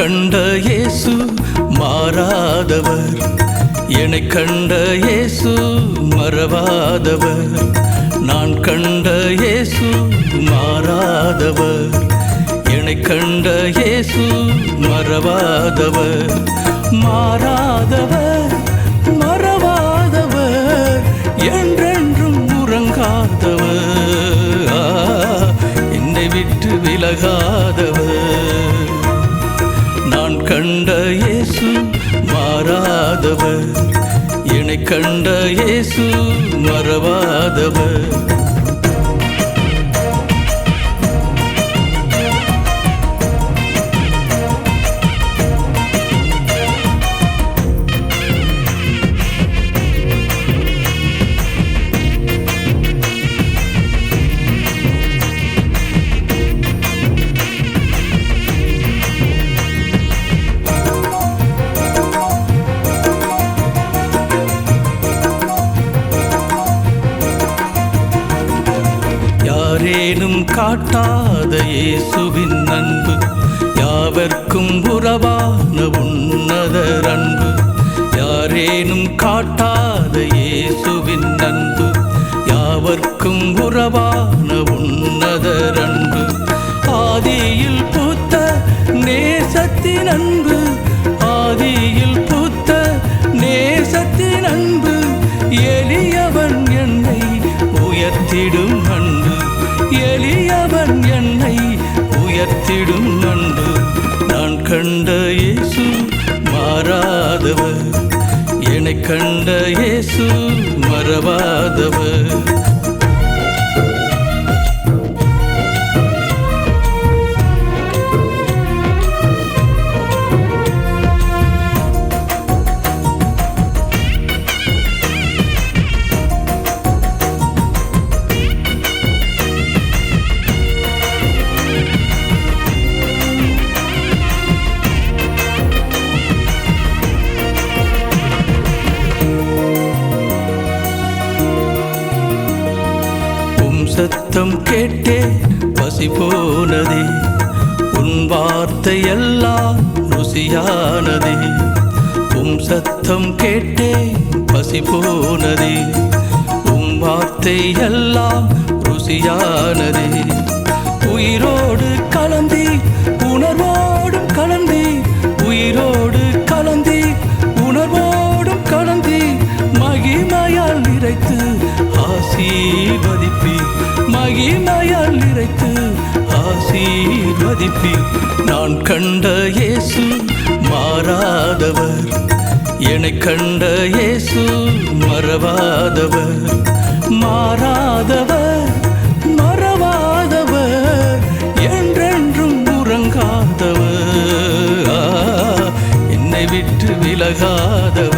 கண்ட இயேசு மாறாதவர், என்னை கண்ட இயேசு மறவாதவர். நான் கண்ட இயேசு மாறாதவர், என்னை கண்ட இயேசு மறவாதவர். மாறாதவர், மறவாதவர், என்றென்றும் உறங்காதவர், என்னை விட்டு விலகாதவர். நான் கண்ட இயேசு மாறாதவர், என்னை கண்ட இயேசு மறவாதவர். யாரேனும் காட்டாத இயேசுவின் அன்பு, யாவர்க்கும் உறவான உன்னதர் அன்பு. யாரேனும் காட்டாத இயேசுவின் அன்பு, யாவர்க்கும் உறவான உன்னதர் அன்பு. ஆதியில் பூத்த நேசத்தின் அன்பு, ஆதியில் பூத்த நேசத்தின் அன்பு. எளியவன் என்னை உயர்த்திடும் அன்பு, எளியவன் என்னை உயர்த்திடும் அன்பு. நான் கண்ட இயேசு மாறாதவர், என்னை கண்ட இயேசு மறவாதவர். சத்தம் கேட்டே பசி போனதே, உன் வார்த்தை எல்லாம் ருசியானதே. உம் சத்தம் கேட்டே பசி போனதே, உம் வார்த்தை எல்லாம் ருசியானதே. உயிரோடு கலந்தி உணர்வோடும் கலந்தி, உயிரோடு கலந்தி உணர்வோடும் கலந்தி. மகிமையால் நிறைத்து ஆசீர்வதிப்பி, மகிமையால் நிறைத்து ஆசீர்வதிப்பி. நான் கண்ட இயேசு மாறாதவர், என்னை கண்ட இயேசு மறவாதவர். மாறாதவர், மறவாதவர், என்றென்றும் உறங்காதவர், என்னை விட்டு விலகாதவர்.